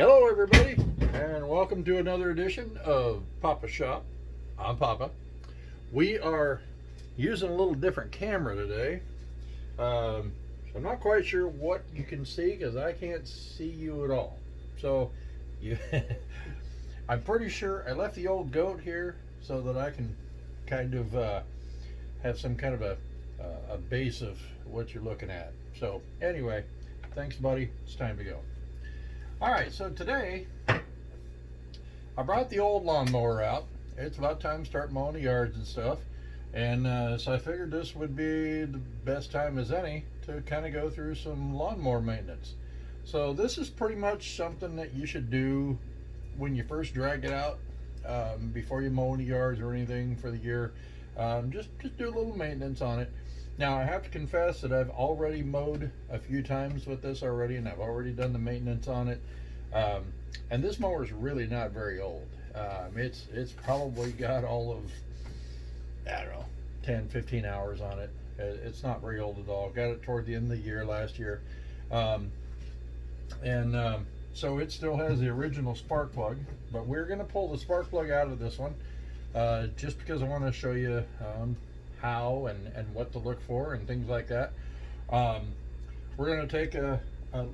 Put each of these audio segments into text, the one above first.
Hello, everybody, and welcome to another edition of Papa's Shop. I'm Papa. We are using a little different camera today. So I'm not quite sure what you can see because I can't see you at all. So you, I'm pretty sure I left the old goat here so that I can kind of have some kind of a base of what you're looking at. So anyway, thanks, buddy. It's time to go. All right, so today I brought the old lawnmower out. It's about time to start mowing the yards and stuff. And so I figured this would be the best time as any to kind of go through some lawnmower maintenance. So this is pretty much something that you should do when you first drag it out, before you mow any yards or anything for the year. Just do a little maintenance on it. Now I have to confess that I've already mowed a few times with this already, and I've already done the maintenance on it. And this mower is really not very old. It's probably got all of, I don't know, 10, 15 hours on it. It's not very old at all. Got it toward the end of the year last year. So it still has the original spark plug, but we're going to pull the spark plug out of this one, just because I want to show you how and what to look for and things like that. We're going to take a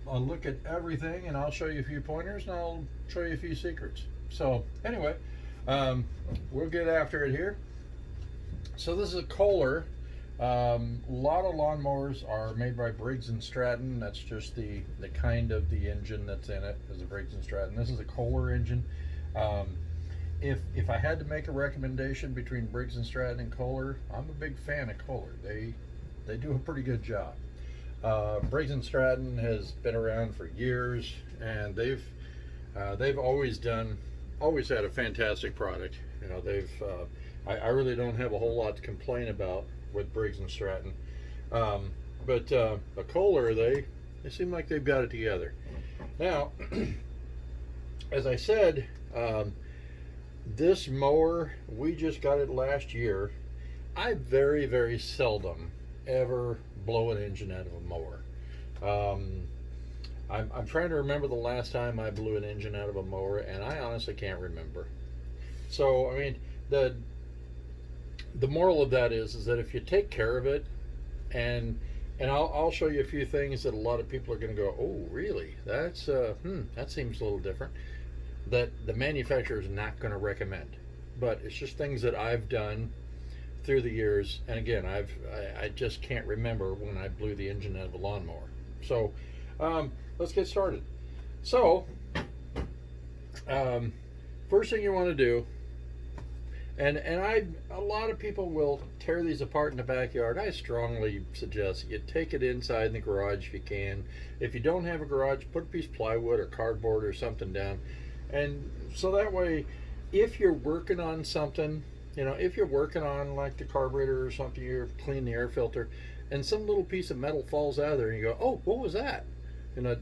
look at everything, and I'll show you a few pointers, and I'll show you a few secrets. So anyway, we'll get after it here. So this is a Kohler. A lot of lawnmowers are made by Briggs & Stratton. That's just the kind of the engine that's in it is a Briggs & Stratton. This is a Kohler engine. If I had to make a recommendation between Briggs & Stratton and Kohler, I'm a big fan of Kohler. They do a pretty good job. Briggs & Stratton has been around for years, and they've always had a fantastic product. You know, I really don't have a whole lot to complain about with Briggs & Stratton, but a Kohler, they seem like they've got it together. Now, as I said, this mower, we just got it last year. I very, very seldom ever blow an engine out of a mower. I'm trying to remember the last time I blew an engine out of a mower, and I honestly can't remember. So, I mean, the moral of that is that if you take care of it, and I'll show you a few things that a lot of people are going to go, oh, really? That seems a little different. That the manufacturer is not going to recommend, but it's just things that I've done through the years. And again, I just can't remember when I blew the engine out of a lawnmower. So let's get started. So first thing you want to do, and a lot of people will tear these apart in the backyard. I strongly suggest you take it inside in the garage if you can. If you don't have a garage, put a piece of plywood or cardboard or something down. And so that way, if you're working on something, you know, if you're working on like the carburetor or something, you're cleaning the air filter, and some little piece of metal falls out of there, and you go, oh, what was that? You know,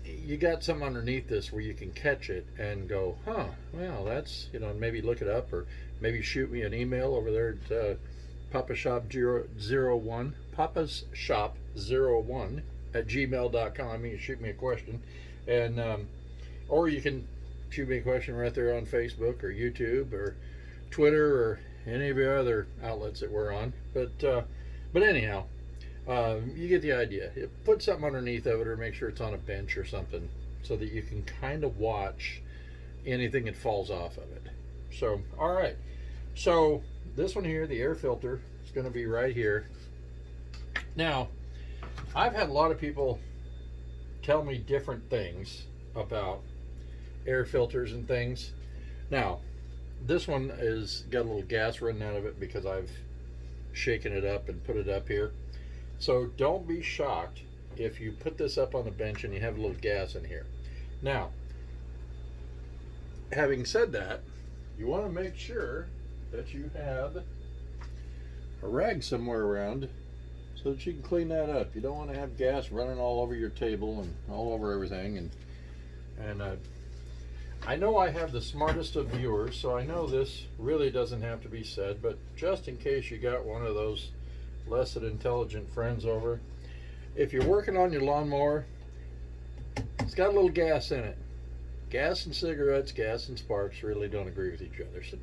you got something underneath this where you can catch it and go, huh, well, that's, you know, maybe look it up, or maybe shoot me an email over there at papashop01, papashop01 at gmail.com. You can shoot me a question, and or you can shoot me a question right there on Facebook or YouTube or Twitter or any of the other outlets that we're on. But anyhow, you get the idea. Put something underneath of it, or make sure it's on a bench or something, so that you can kind of watch anything that falls off of it. So, all right. So this one here, the air filter, is going to be right here. Now, I've had a lot of people tell me different things about air filters and things. Now, this one is got a little gas running out of it because I've shaken it up and put it up here. So don't be shocked if you put this up on the bench and you have a little gas in here. Now, having said that, you want to make sure that you have a rag somewhere around so that you can clean that up. You don't want to have gas running all over your table and all over everything. And I know I have the smartest of viewers, so I know this really doesn't have to be said, but just in case you got one of those less than intelligent friends over, if you're working on your lawnmower, it's got a little gas in it. gas and cigarettes, gas and sparks really don't agree with each other. So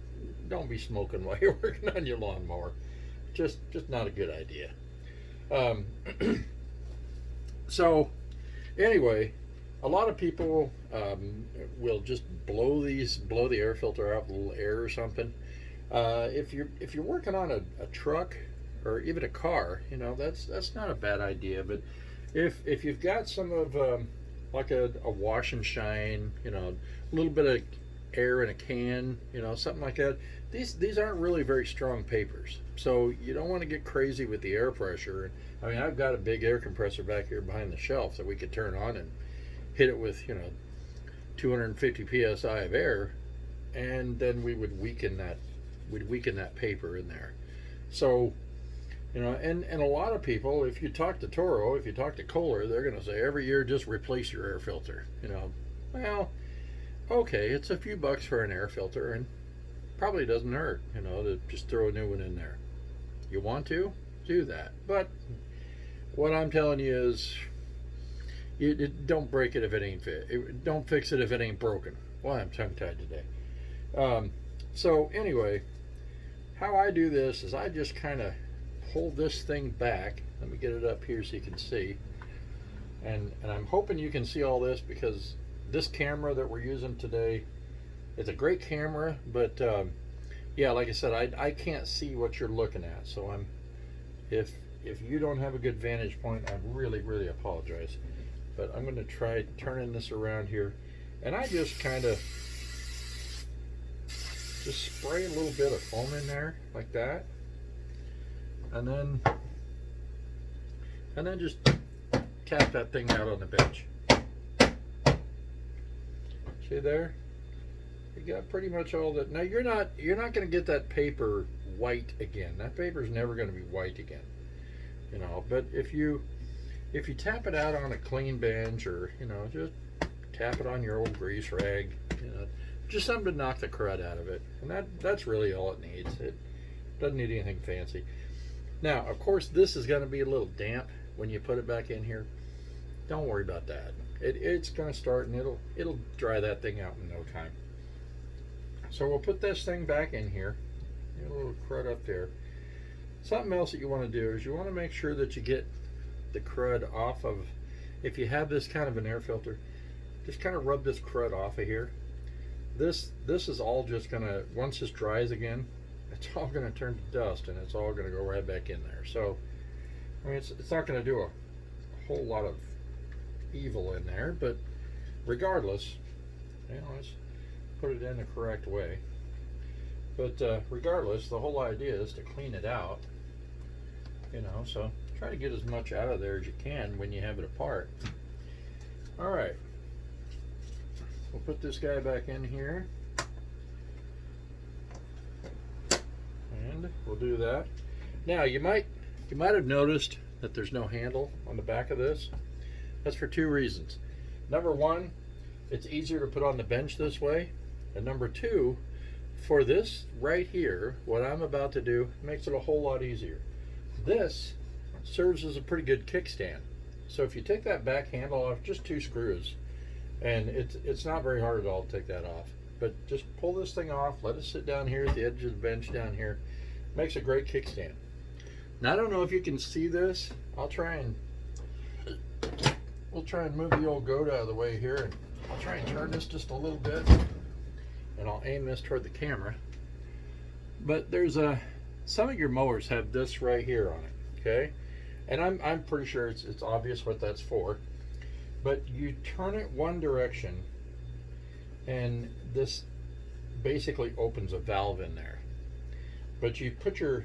don't be smoking while you're working on your lawnmower. Just not a good idea. Um, so anyway, a lot of people will just blow the air filter out with a little air or something. If you're working on a truck or even a car, you know, that's not a bad idea. But if you've got some of like a wash and shine, you know, a little bit of air in a can, you know, something like that. These aren't really very strong papers, so you don't want to get crazy with the air pressure. I mean, I've got a big air compressor back here behind the shelf that we could turn on and hit it with, you know, 250 psi of air, and then we would weaken that paper in there. So, you know, and a lot of people, if you talk to Toro, if you talk to Kohler, they're going to say every year just replace your air filter. You know, well, okay, it's a few bucks for an air filter, and probably doesn't hurt, you know, to just throw a new one in there. You want to do that, but what I'm telling you is, don't break it if it ain't fit. Don't fix it if it ain't broken. Well, I'm tongue-tied today. So anyway, how I do this is I just kind of pull this thing back. Let me get it up here so you can see. And I'm hoping you can see all this, because this camera that we're using today, it's a great camera, but yeah, like I said, I can't see what you're looking at. So if you don't have a good vantage point, I really apologize. But I'm going to try turning this around here, and I just kind of just spray a little bit of foam in there like that, and then just tap that thing out on the bench. See there? You got pretty much all that. Now you're not going to get that paper white again. That paper's never going to be white again, you know. But if you tap it out on a clean bench, or, you know, just tap it on your old grease rag, you know, just something to knock the crud out of it, and that's really all it needs. It doesn't need anything fancy. Now, of course, this is going to be a little damp when you put it back in here. Don't worry about that. It's going to start, and it'll dry that thing out in no time. So we'll put this thing back in here. Get a little crud up there. Something else that you want to do is you want to make sure that you get the crud off of, if you have this kind of an air filter, just kind of rub this crud off of here. This is all just gonna, once this dries again, it's all gonna turn to dust, and it's all gonna go right back in there. So I mean, it's not gonna do a whole lot of evil in there, but regardless, you know, let's put it in the correct way. But regardless, the whole idea is to clean it out, you know, so try to get as much out of there as you can when you have it apart. All right, we'll put this guy back in here, and we'll do that. Now you might have noticed that there's no handle on the back of this. That's for two reasons. Number one, it's easier to put on the bench this way, and number two, for this right here, what I'm about to do makes it a whole lot easier. This serves as a pretty good kickstand. So if you take that back handle off, just 2 screws, and it's not very hard at all to take that off. But just pull this thing off, let it sit down here at the edge of the bench down here. Makes a great kickstand. Now I don't know if you can see this. We'll try and move the old goat out of the way here, and I'll try and turn this just a little bit, and I'll aim this toward the camera. But there's some of your mowers have this right here on it, okay? And I'm pretty sure it's obvious what that's for. But you turn it one direction, and this basically opens a valve in there. But you put your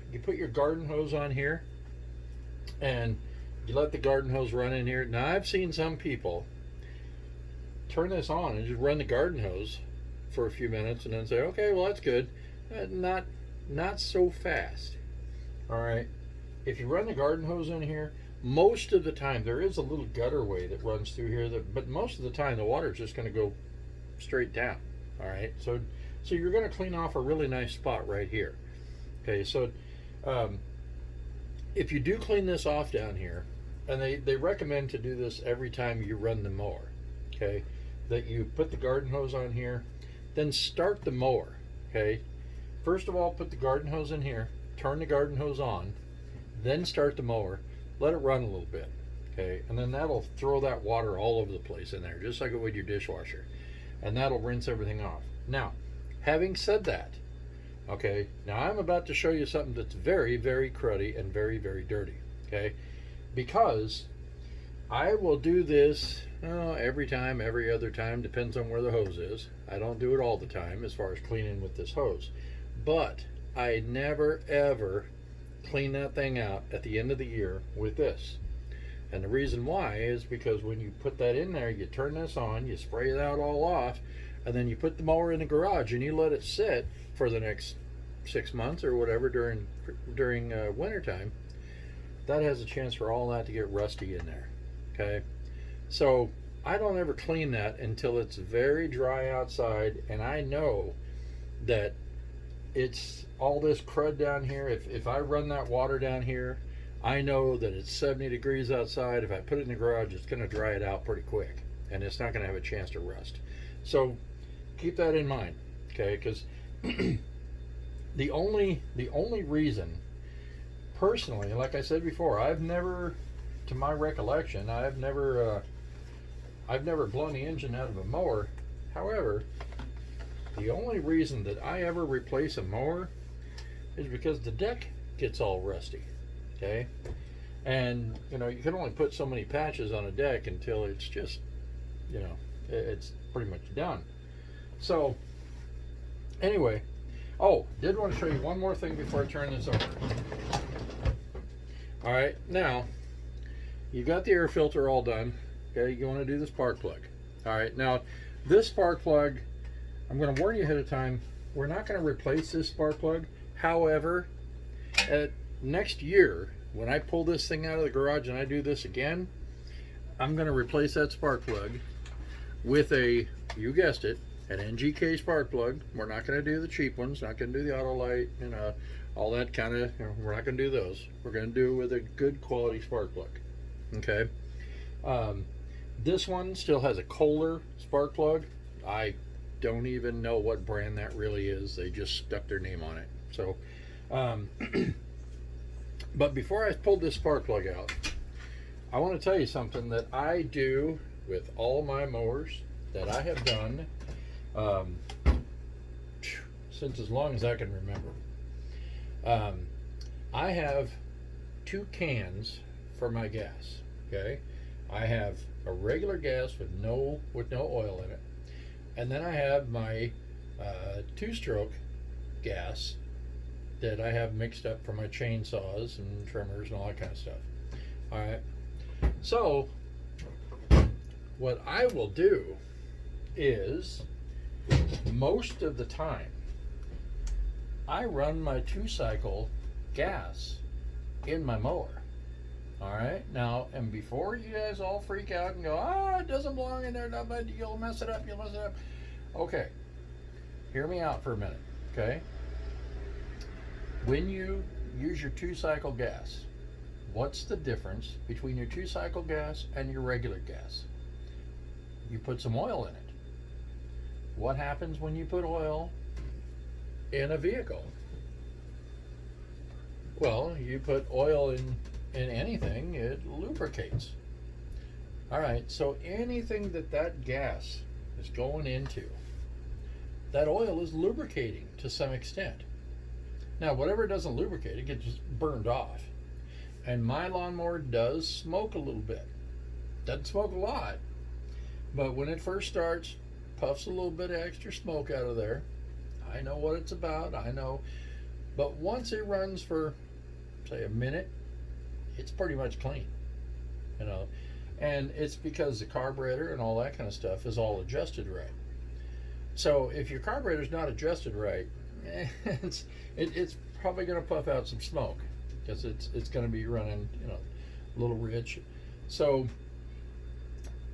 garden hose on here, and you let the garden hose run in here. Now I've seen some people turn this on and just run the garden hose for a few minutes and then say, okay, well that's good. Not so fast. All right. If you run the garden hose in here, most of the time there is a little gutterway that runs through here, but most of the time the water is just going to go straight down. All right. So you're going to clean off a really nice spot right here. Okay. So if you do clean this off down here, and they recommend to do this every time you run the mower. Okay. that you put the garden hose on here, then start the mower. Okay, first of all, put the garden hose in here, turn the garden hose on, then start the mower, let it run a little bit. Okay, and then that'll throw that water all over the place in there, just like it would your dishwasher, and that'll rinse everything off. Now, having said that, okay, now I'm about to show you something that's very, very cruddy and very, very dirty. Okay, because I will do this every time, every other time, depends on where the hose is. I don't do it all the time as far as cleaning with this hose, but I never ever clean that thing out at the end of the year with this. And the reason why is because when you put that in there, you turn this on, you spray it out all off, and then you put the mower in the garage and you let it sit for the next 6 months or whatever during winter time. That has a chance for all that to get rusty in there. Okay, so I don't ever clean that until it's very dry outside and I know that it's all this crud down here. If I run that water down here, I know that it's 70 degrees outside. If I put it in the garage, it's going to dry it out pretty quick and it's not going to have a chance to rust. So keep that in mind, okay? Because the only reason, personally, like I said before, I've never, to my recollection, I've never blown the engine out of a mower. However, the only reason that I ever replace a mower is because the deck gets all rusty. Okay, and you know, you can only put so many patches on a deck until it's just, you know, it's pretty much done. So anyway, did want to show you one more thing before I turn this over. All right, now you got the air filter all done. Okay, you want to do the spark plug. All right, now this spark plug, I'm going to warn you ahead of time, we're not going to replace this spark plug. However, next year, when I pull this thing out of the garage and I do this again, I'm going to replace that spark plug with a, you guessed it, an NGK spark plug. We're not going to do the cheap ones, not going to do the Autolite, you know, all that kind of, you know, we're not going to do those. We're going to do it with a good quality spark plug. Okay. This one still has a Kohler spark plug. I don't even know what brand that really is. They just stuck their name on it. So, but before I pull this spark plug out, I want to tell you something that I do with all my mowers that I have done since as long as I can remember. I have 2 cans for my gas. Okay, I have a regular gas with no oil in it, and then I have my 2-stroke gas that I have mixed up for my chainsaws and trimmers and all that kind of stuff. All right, so what I will do is, most of the time, I run my 2-cycle gas in my mower. All right, now, and before you guys all freak out and go, it doesn't belong in there, no, but you'll mess it up, okay, hear me out for a minute. Okay, when you use your 2-cycle gas, what's the difference between your 2-cycle gas and your regular gas? You put some oil in it. What happens when you put oil in a vehicle? Well, you put oil in anything, it lubricates. All right, so anything that gas is going into, that oil is lubricating to some extent. Now, whatever doesn't lubricate, it gets just burned off. And my lawnmower does smoke a little bit. Doesn't smoke a lot, but when it first starts, puffs a little bit of extra smoke out of there. I know what it's about, I know. But once it runs for, say, a minute, it's pretty much clean, you know. And it's because the carburetor and all that kind of stuff is all adjusted right. So if your carburetor's not adjusted right, it's probably going to puff out some smoke because it's going to be running, you know, a little rich. So,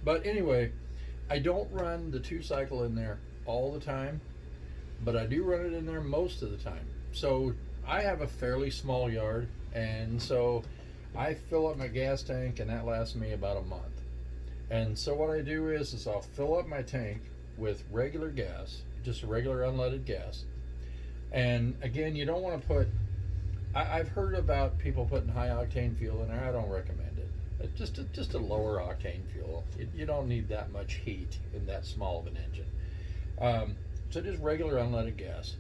but anyway, I don't run the 2-cycle in there all the time, but I do run it in there most of the time. So I have a fairly small yard, and so I fill up my gas tank, and that lasts me about a month. And so what I do is I'll fill up my tank with regular gas, just regular unleaded gas. And again, you don't want to put, I've heard about people putting high octane fuel in there. I don't recommend it. Just a lower octane fuel. You don't need that much heat in that small of an engine. So just regular unleaded gas.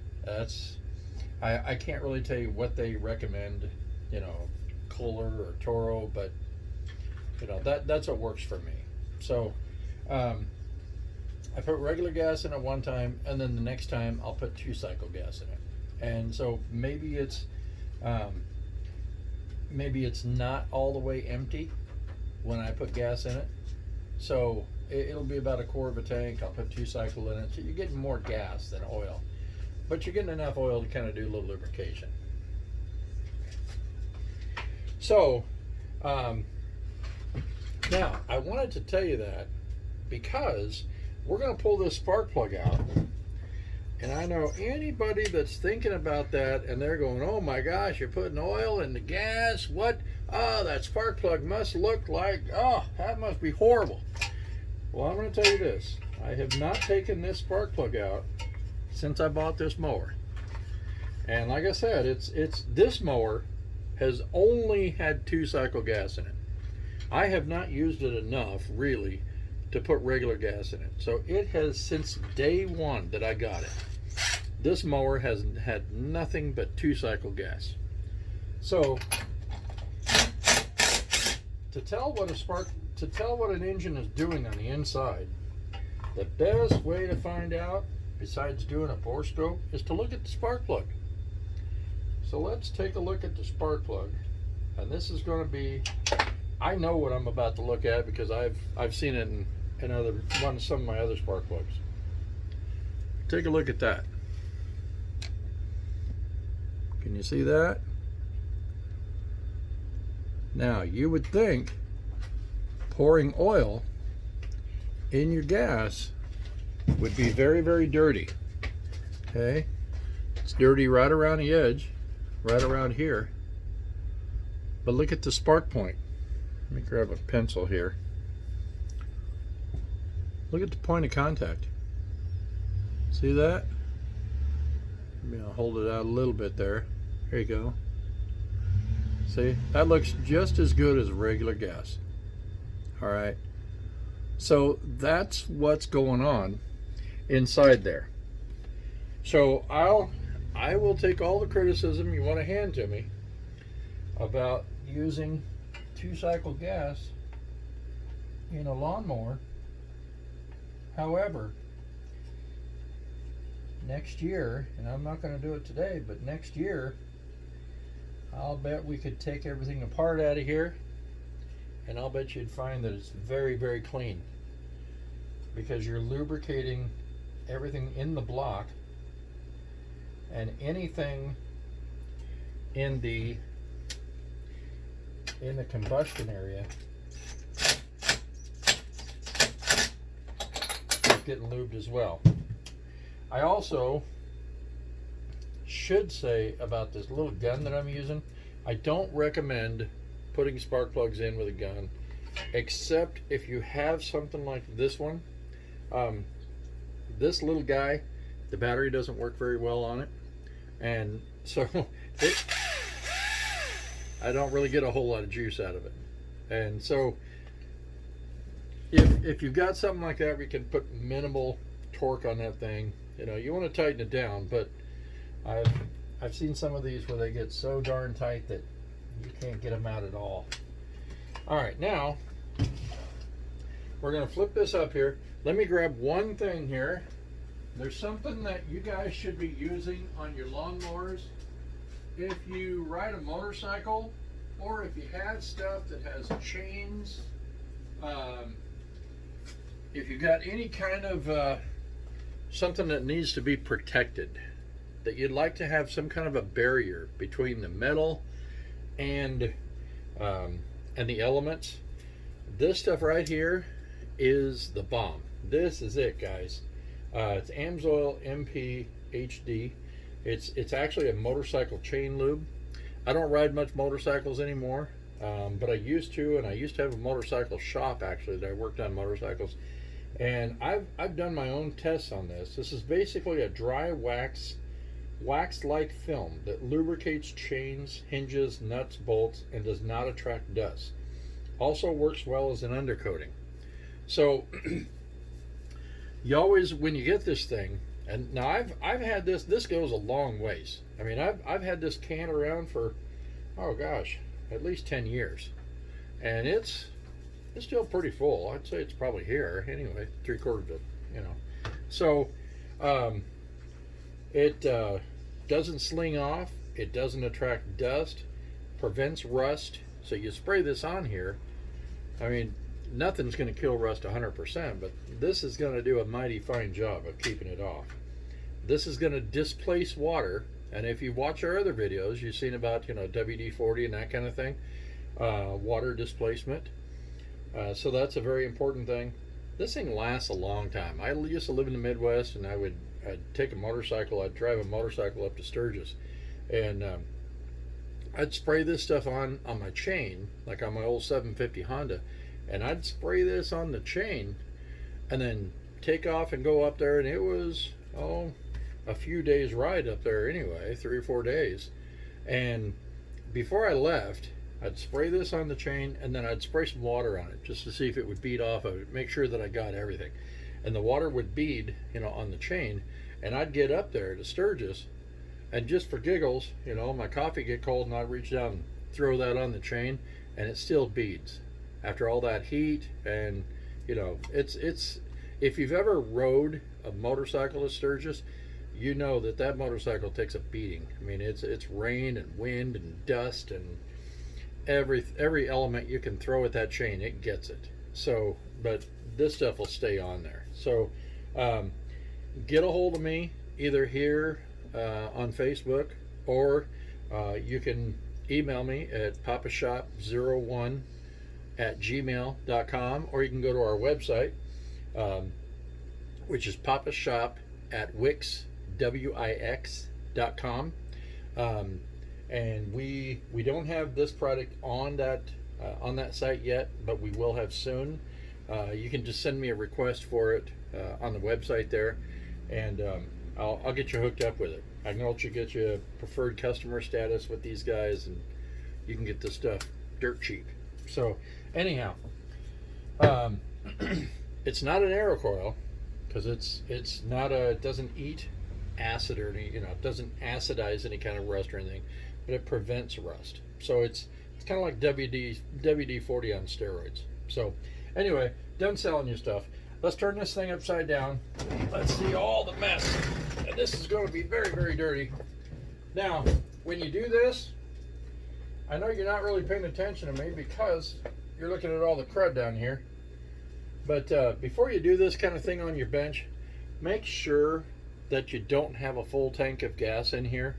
I can't really tell you what they recommend, Kohler or Toro, but that's what works for me. So I put regular gas in it one time, and then the next time I'll put 2-cycle gas in it. And so maybe it's not all the way empty when I put gas in it. So it'll be about a quarter of a tank. I'll put 2-cycle in it. So you're getting more gas than oil, but you're getting enough oil to kind of do a little lubrication. So now I wanted to tell you that because we're going to pull this spark plug out. And I know anybody that's thinking about that and they're going, oh my gosh, you're putting oil in the gas. What? Oh, that spark plug must look like, oh, that must be horrible. Well, I'm going to tell you this. I have not taken this spark plug out since I bought this mower. And like I said, this mower has only had 2-cycle gas in it. I have not used it enough, really, to put regular gas in it. So it has, since day one that I got it, this mower has had nothing but 2-cycle gas. So to tell what an engine is doing on the inside, the best way to find out, besides doing a bore stroke, is to look at the spark plug. So let's take a look at the spark plug. And this is going to be, I know what I'm about to look at because I've seen it in some of my other spark plugs. Take a look at that. Can you see that? Now you would think pouring oil in your gas would be very, very dirty. Okay, it's dirty right around the edge, right around here. But look at the spark point. Let me grab a pencil here. Look at the point of contact. See that? Maybe I'll hold it out a little bit there. There you go. See, that looks just as good as regular gas. All right. So that's what's going on inside there. So I will take all the criticism you want to hand to me about using 2-cycle gas in a lawnmower. However, next year, and I'm not going to do it today, but next year, I'll bet we could take everything apart out of here, and I'll bet you'd find that it's very, very clean because you're lubricating everything in the block, and anything in the combustion area is getting lubed as well. I also should say about this little gun that I'm using, I don't recommend putting spark plugs in with a gun, except if you have something like this one. This little guy, the battery doesn't work very well on it, and so I don't really get a whole lot of juice out of it. And so if you've got something like that where you can put minimal torque on that thing, you want to tighten it down, but I've seen some of these where they get so darn tight that you can't get them out at all. All right, now we're going to flip this up here. Let me grab one thing here. There's something that you guys should be using on your lawnmowers if you ride a motorcycle, or if you have stuff that has chains. If you got any kind of something that needs to be protected, that you'd like to have some kind of a barrier between the metal and the elements, this stuff right here is the bomb. This is it, guys. It's Amsoil MP HD. It's actually a motorcycle chain lube. I don't ride much motorcycles anymore, but I used to, and I used to have a motorcycle shop actually that I worked on motorcycles, and I've done my own tests on this. This is basically a dry wax-like film that lubricates chains, hinges, nuts, bolts, and does not attract dust. Also works well as an undercoating. So you always, when you get this thing, and now I've had this goes a long ways. I mean, I've had this can around for, oh gosh, at least 10 years, and it's still pretty full. I'd say it's probably here anyway, 3/4 of it, you know. So it doesn't sling off, it doesn't attract dust, prevents rust. So you spray this on here, I mean, nothing's going to kill rust 100%, but this is going to do a mighty fine job of keeping it off. This is going to displace water, and if you watch our other videos, you've seen about, you know, WD-40 and that kind of thing, water displacement. So that's a very important thing. This thing lasts a long time. I used to live in the Midwest, and I'd take a motorcycle, I'd drive a motorcycle up to Sturgis, and I'd spray this stuff on my chain, like on my old 750 Honda, and I'd spray this on the chain and then take off and go up there, and it was, a few days ride up there anyway, 3 or 4 days. And before I left, I'd spray this on the chain, and then I'd spray some water on it just to see if it would bead off of it, make sure that I got everything. And the water would bead, you know, on the chain, and I'd get up there to Sturgis, and just for giggles, you know, my coffee get cold, and I'd reach down and throw that on the chain, and it still beads after all that heat. And you know, it's if you've ever rode a motorcycle at Sturgis, you know that motorcycle takes a beating. I mean, it's rain and wind and dust and every element you can throw at that chain, it gets it. So, but this stuff will stay on there. So get a hold of me either here on Facebook, or you can email me at papashop01@gmail.com, or you can go to our website, which is papashop@wix.com. And we don't have this product on that site yet, but we will have soon. You can just send me a request for it on the website there, and I'll get you hooked up with it. I can also get you a preferred customer status with these guys, and you can get this stuff dirt cheap. So anyhow, it's not an aerocoil, because it doesn't eat acid or any, you know, it doesn't acidize any kind of rust or anything, but it prevents rust. So it's kind of like WD-40 on steroids. So anyway, done selling you stuff. Let's turn this thing upside down. Let's see all the mess. And this is going to be very, very dirty. Now, when you do this, I know you're not really paying attention to me because you're looking at all the crud down here. But before you do this kind of thing on your bench, make sure that you don't have a full tank of gas in here.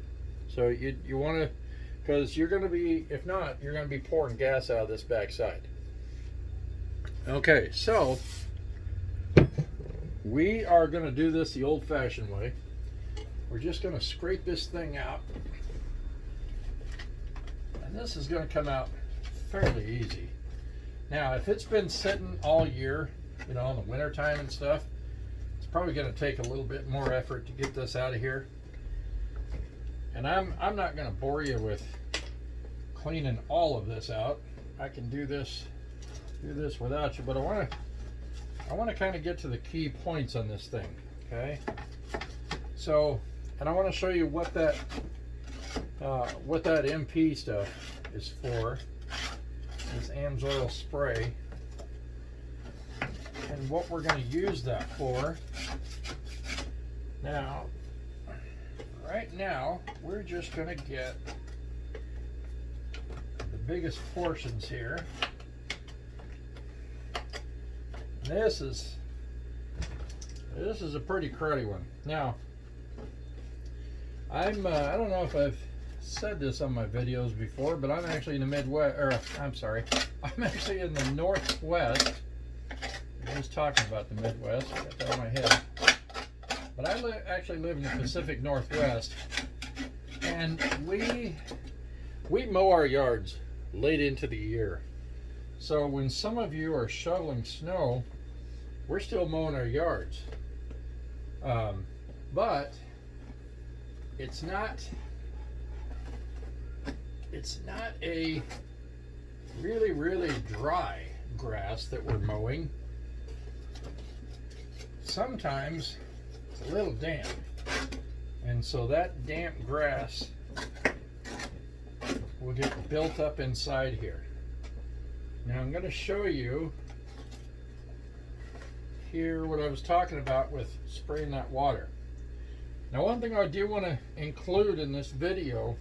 So you want to, because you're going to be, if not, you're going to be pouring gas out of this backside. Okay, so we are going to do this the old-fashioned way. We're just going to scrape this thing out, and this is going to come out fairly easy. Now, if it's been sitting all year, you know, in the winter time and stuff, it's probably going to take a little bit more effort to get this out of here. And I'm not going to bore you with cleaning all of this out. I can do this without you, but I want to kind of get to the key points on this thing. Okay, so, and I want to show you what that MP stuff is for. This AMSOIL spray, and what we're going to use that for. Now, right now, we're just going to get the biggest portions here. This is a pretty cruddy one. Now, I don't know if I've said this on my videos before, but I'm actually in the Midwest, or I'm actually in the Northwest. I was talking about the Midwest, I got that on my head. But I actually live in the Pacific Northwest, and we mow our yards late into the year. So when some of you are shoveling snow, we're still mowing our yards. But it's not a really, really dry grass that we're mowing. Sometimes it's a little damp. And so that damp grass will get built up inside here. Now I'm going to show you here what I was talking about with spraying that water. Now one thing I do want to include in this video,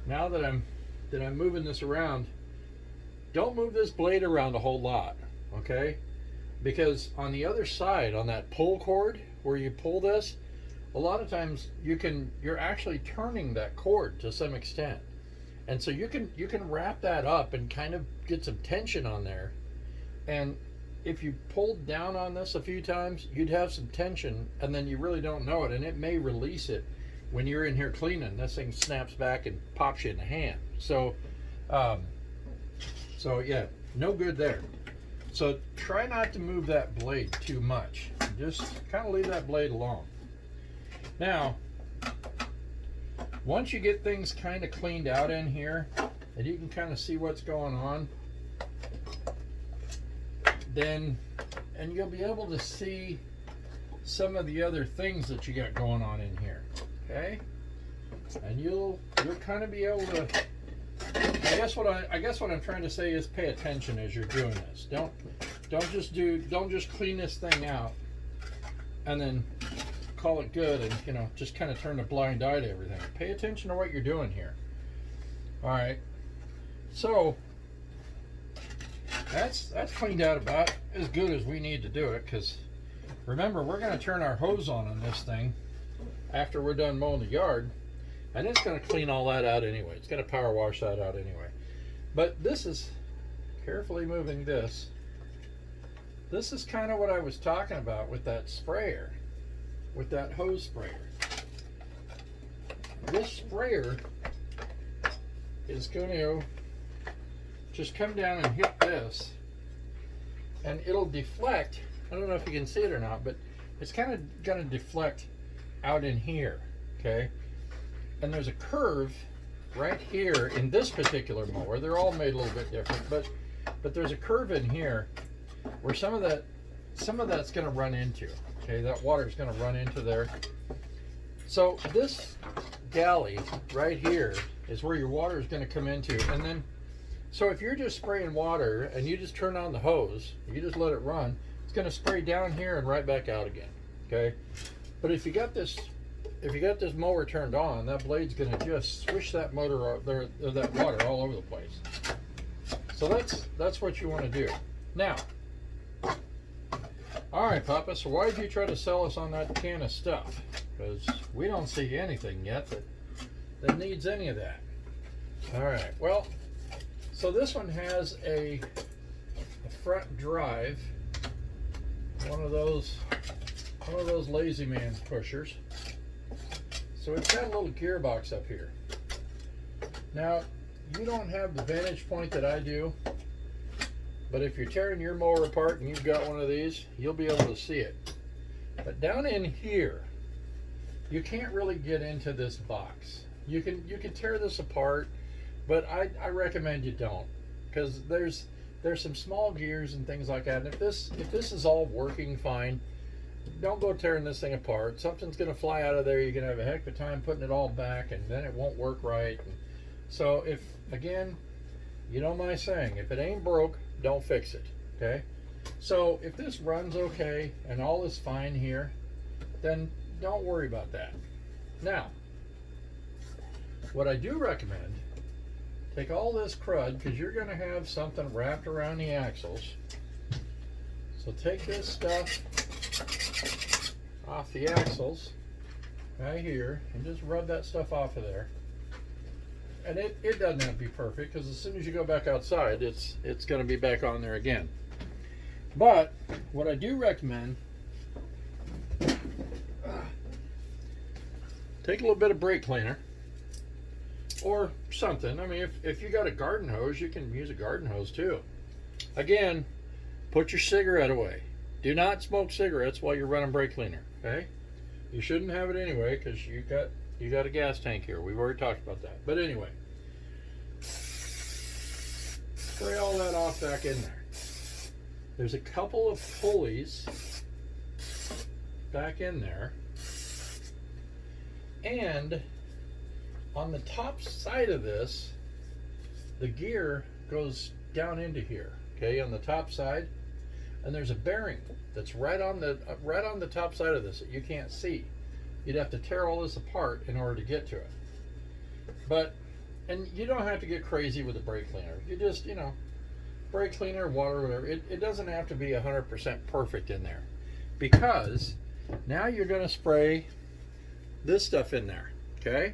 now that I'm moving this around, don't move this blade around a whole lot, okay? Because on the other side, on that pull cord where you pull this, a lot of times you're actually turning that cord to some extent. And so you can wrap that up and kind of get some tension on there. And if you pulled down on this a few times, you'd have some tension, and then you really don't know it, and it may release it when you're in here cleaning. This thing snaps back and pops you in the hand. So yeah, no good there. So try not to move that blade too much. Just kind of leave that blade alone. Now, once you get things kind of cleaned out in here, and you can kind of see what's going on, then, and you'll be able to see some of the other things that you got going on in here, okay? And you'll kind of be able to, I guess what I'm trying to say is pay attention as you're doing this. Don't just clean this thing out and then call it good and just kind of turn a blind eye to everything. Pay attention to what you're doing here. All right, so that's cleaned out about as good as we need to do it, because remember, we're going to turn our hose on this thing after we're done mowing the yard, and it's going to clean all that out anyway. It's going to power wash that out anyway. But this is, carefully moving this is kind of what I was talking about with that sprayer, with that hose sprayer. This sprayer is going to just come down and hit this, and it'll deflect. I don't know if you can see it or not, but it's kind of going to deflect out in here, okay? And there's a curve right here in this particular mower. They're all made a little bit different, but there's a curve in here where some of that's going to run into, okay? That water is going to run into there. So this galley right here is where your water is going to come into, and then so if you're just spraying water and you just turn on the hose, you just let it run, it's going to spray down here and right back out again, okay? But if you got this mower turned on, that blade's going to just swish that motor or that water all over the place. So that's what you want to do. Now, all right, Papa, so why did you try to sell us on that can of stuff? Because we don't see anything yet that needs any of that. All right, well, so this one has a front drive, one of those lazy man pushers. So it's got a little gearbox up here. Now, you don't have the vantage point that I do, but if you're tearing your mower apart and you've got one of these, you'll be able to see it. But down in here, you can't really get into this box. You can tear this apart, but I recommend you don't, because there's some small gears and things like that. And if this is all working fine, don't go tearing this thing apart. Something's going to fly out of there. You're going to have a heck of a time putting it all back, and then it won't work right. And so if, again, you know my saying, if it ain't broke, don't fix it, okay? So if this runs okay and all is fine here, then don't worry about that. Now, what I do recommend, take all this crud, because you're going to have something wrapped around the axles. So take this stuff off the axles right here and just rub that stuff off of there. And it doesn't have to be perfect, because as soon as you go back outside, it's going to be back on there again. But what I do recommend, take a little bit of brake cleaner, or something. I mean, if you got a garden hose, you can use a garden hose too. Again, put your cigarette away. Do not smoke cigarettes while you're running brake cleaner. Okay, you shouldn't have it anyway because you got a gas tank here. We've already talked about that. But anyway, spray all that off back in there. There's a couple of pulleys back in there, and on the top side of this, the gear goes down into here. Okay, on the top side, and there's a bearing that's right on the top side of this that you can't see. You'd have to tear all this apart in order to get to it. And you don't have to get crazy with the brake cleaner. You just, brake cleaner, water, whatever. It doesn't have to be 100% perfect in there, because now you're going to spray this stuff in there. Okay,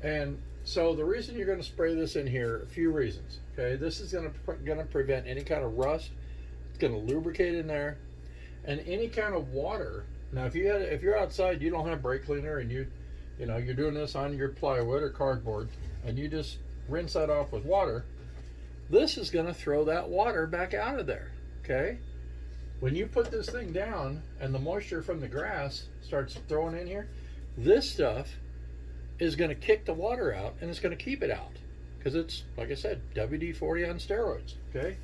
and so the reason you're going to spray this in here, a few reasons. Okay, this is going to prevent any kind of rust. It's going to lubricate in there, and any kind of water. Now, if you're outside, you don't have brake cleaner, and you're doing this on your plywood or cardboard, and you just rinse that off with water. This is going to throw that water back out of there. Okay, when you put this thing down and the moisture from the grass starts throwing in here, this stuff is going to kick the water out, and it's going to keep it out, because it's, like I said, WD-40 on steroids. Okay,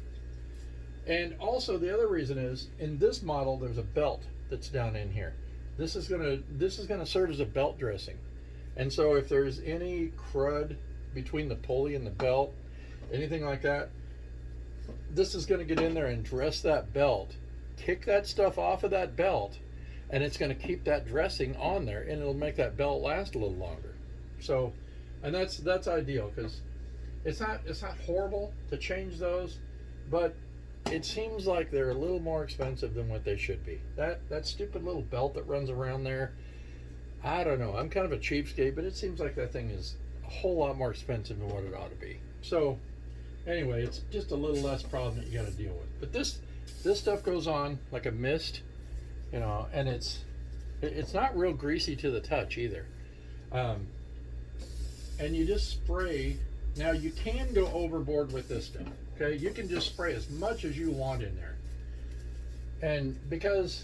and also the other reason is, in this model there's a belt that's down in here. This is going to serve as a belt dressing, and so if there's any crud between the pulley and the belt, anything like that, this is going to get in there and dress that belt, kick that stuff off of that belt, and it's going to keep that dressing on there, and it'll make that belt last a little longer. So, and that's ideal, because it's not horrible to change those, but it seems like they're a little more expensive than what they should be. That stupid little belt that runs around there, I don't know. I'm kind of a cheapskate, but it seems like that thing is a whole lot more expensive than what it ought to be. So, anyway, it's just a little less problem that you got to deal with. But this stuff goes on like a mist, and it's not real greasy to the touch either. And you just spray. Now, you can go overboard with this stuff. Okay, you can just spray as much as you want in there, and because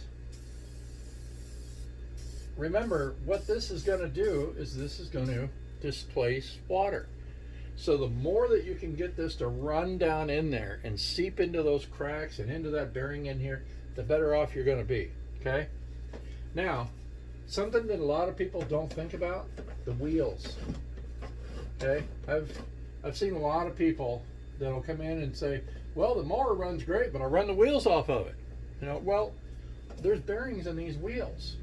remember, what this is going to do is this is going to displace water. So the more that you can get this to run down in there and seep into those cracks and into that bearing in here, the better off you're going to be. Okay, now something that a lot of people don't think about: the wheels. Okay, I've seen a lot of people that'll come in and say, well, the mower runs great, but I run the wheels off of it. Well, there's bearings in these wheels,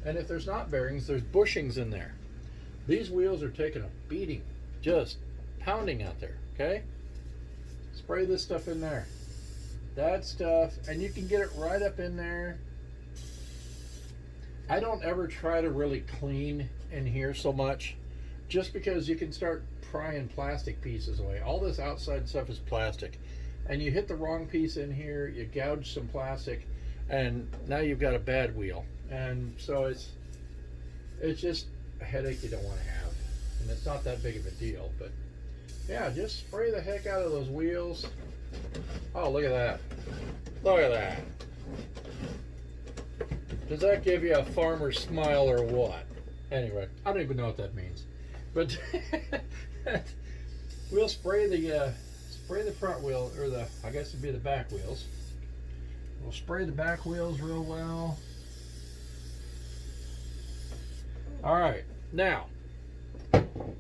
and if there's not bearings, there's bushings in there. These wheels are taking a beating, just pounding out there. Okay, spray this stuff in there, that stuff, and you can get it right up in there. I don't ever try to really clean in here so much, just because you can start prying plastic pieces away. All this outside stuff is plastic, and you hit the wrong piece in here, you gouge some plastic, and now you've got a bad wheel. And so it's just a headache you don't want to have, and it's not that big of a deal. But yeah, just spray the heck out of those wheels. Oh, look at that, look at that. Does that give you a farmer's smile or what? Anyway, I don't even know what that means. But we'll spray the front wheel, or I guess it'd be the back wheels. We'll spray the back wheels real well. All right, now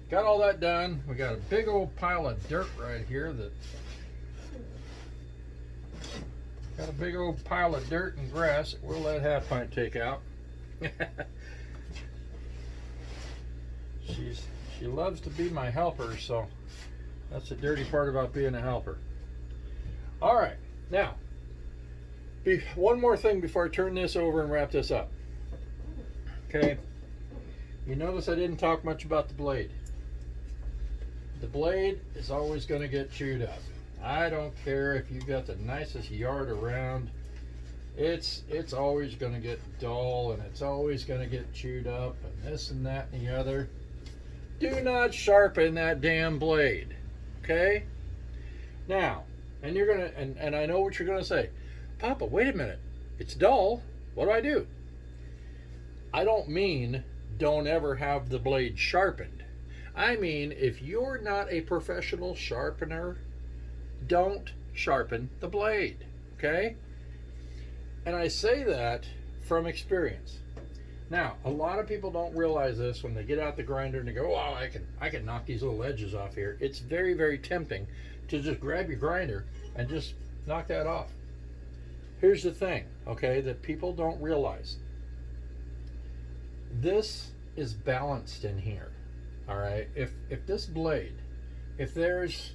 got all that done. We got a big old pile of dirt right here got a big old pile of dirt and grass that we'll let Half Pint take out. She loves to be my helper, so that's the dirty part about being a helper. All right, now, one more thing before I turn this over and wrap this up. Okay, you notice I didn't talk much about the blade. The blade is always going to get chewed up. I don't care if you've got the nicest yard around. It's always going to get dull, and it's always going to get chewed up, and this and that and the other. Do not sharpen that damn blade. Okay? Now, and you're gonna and I know what you're gonna say. Papa, wait a minute. It's dull. What do? I don't mean don't ever have the blade sharpened. I mean, if you're not a professional sharpener, don't sharpen the blade. Okay? And I say that from experience. Now, a lot of people don't realize this when they get out the grinder and they go, "Oh, I can knock these little edges off here." It's very, very tempting to just grab your grinder and just knock that off. Here's the thing, okay, that people don't realize. This is balanced in here. All right? If this blade, if there's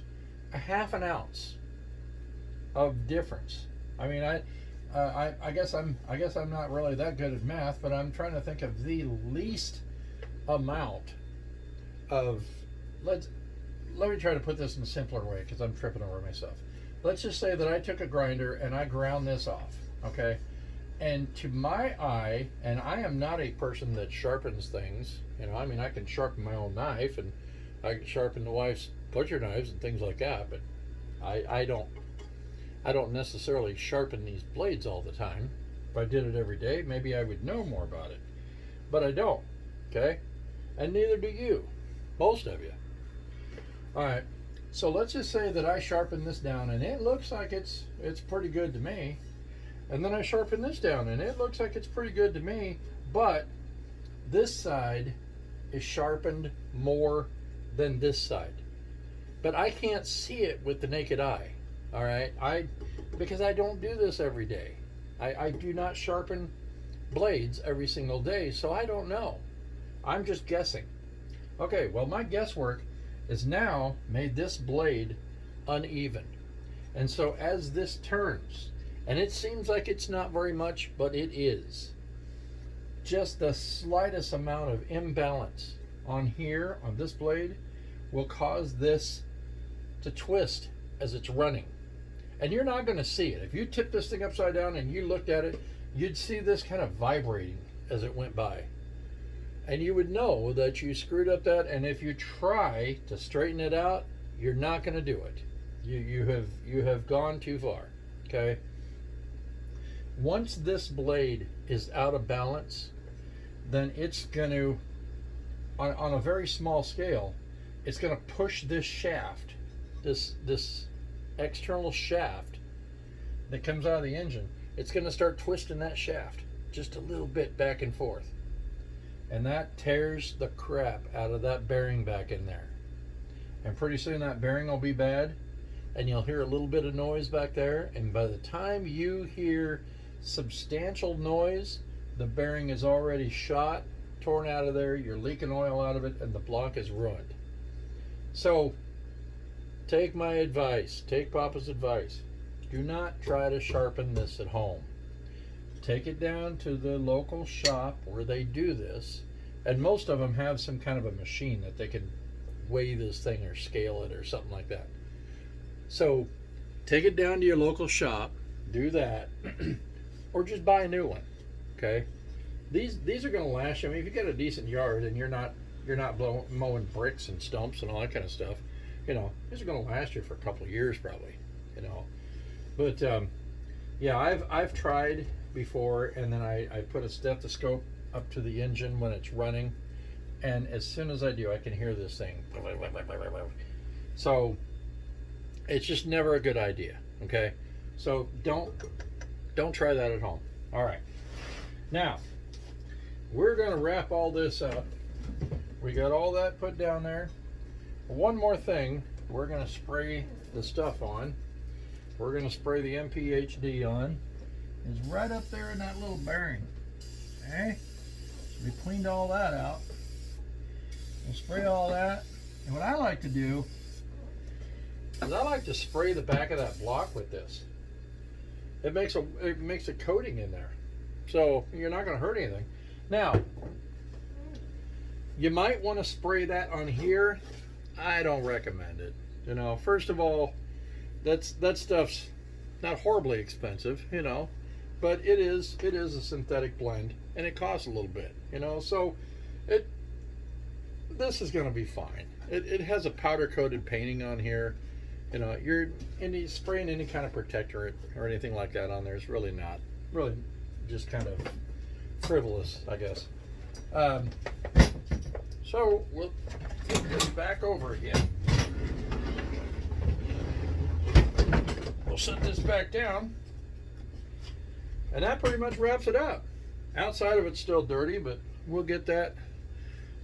a half an ounce of difference, I mean, I guess I'm not really that good at math, but I'm trying to think of the least amount of let me try to put this in a simpler way because I'm tripping over myself. Let's just say that I took a grinder and I ground this off, okay? And to my eye, and I am not a person that sharpens things, I mean, I can sharpen my own knife and I can sharpen the wife's butcher knives and things like that, but I don't necessarily sharpen these blades all the time. If I did it every day, maybe I would know more about it. But I don't, okay? And neither do you, most of you. All right, so let's just say that I sharpen this down and it looks like it's pretty good to me. And then I sharpen this down and it looks like it's pretty good to me, but this side is sharpened more than this side. But I can't see it with the naked eye. All right, because I don't do this every day. I do not sharpen blades every single day, so I don't know. I'm just guessing. Okay, well, my guesswork is now made this blade uneven. And so as this turns, and it seems like it's not very much, but it is, just the slightest amount of imbalance on here, on this blade, will cause this to twist as it's running. And you're not going to see it. If you tip this thing upside down and you looked at it, you'd see this kind of vibrating as it went by. And you would know that you screwed up that, and if you try to straighten it out, you're not going to do it. You have gone too far, okay? Once this blade is out of balance, then it's going to, on a very small scale, it's going to push this shaft, this external shaft that comes out of the engine, it's going to start twisting that shaft just a little bit back and forth. And that tears the crap out of that bearing back in there. And pretty soon that bearing will be bad, and you'll hear a little bit of noise back there, and by the time you hear substantial noise, the bearing is already shot, torn out of there, you're leaking oil out of it, and the block is ruined. So take my advice, take Papa's advice. Do not try to sharpen this at home. Take it down to the local shop where they do this, and most of them have some kind of a machine that they can weigh this thing or scale it or something like that. So take it down to your local shop, do that, or just buy a new one. Okay, these are going to last you. I mean, if you got a decent yard and you're not mowing bricks and stumps and all that kind of stuff, these are going to last you for a couple of years probably. But yeah, I've tried before, and then I put a stethoscope up to the engine when it's running, and as soon as I do, I can hear this thing. So it's just never a good idea. Okay, so don't try that at home. All right, now we're going to wrap all this up. We got all that put down there. One more thing, we're going to spray the stuff on. We're going to spray the MPHD on. It's right up there in that little bearing. Okay? So we cleaned all that out. We'll spray all that. And what I like to do is I like to spray the back of that block with this. It makes a coating in there. So you're not going to hurt anything. Now, you might want to spray that on here. I don't recommend it. First of all, that stuff's not horribly expensive, but it is a synthetic blend, and it costs a little bit, so this is going to be fine. It has a powder coated painting on here. You know, you're spraying any kind of protector or anything like that on there is really not, really just kind of frivolous, I guess. So we'll flip this back over again. We'll set this back down, and that pretty much wraps it up. Outside of it's still dirty, but we'll get that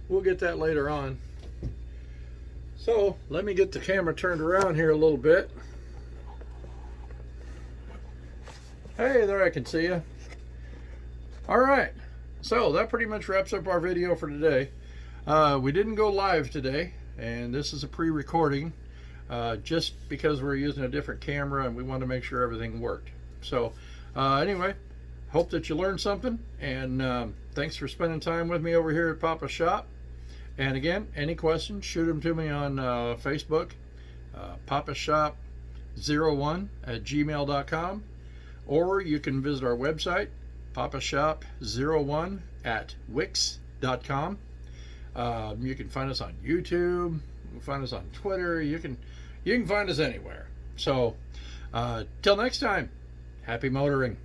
later on. So let me get the camera turned around here a little bit. Hey there, I can see you. All right, so that pretty much wraps up our video for today. We didn't go live today, and this is a pre-recording just because we're using a different camera and we want to make sure everything worked. So anyway, hope that you learned something, and thanks for spending time with me over here at Papa's Shop. And again, any questions, shoot them to me on Facebook, papashop01@gmail.com, or you can visit our website, papashop01@wix.com. You can find us on YouTube, you can find us on Twitter, you can find us anywhere. So till next time, happy motoring.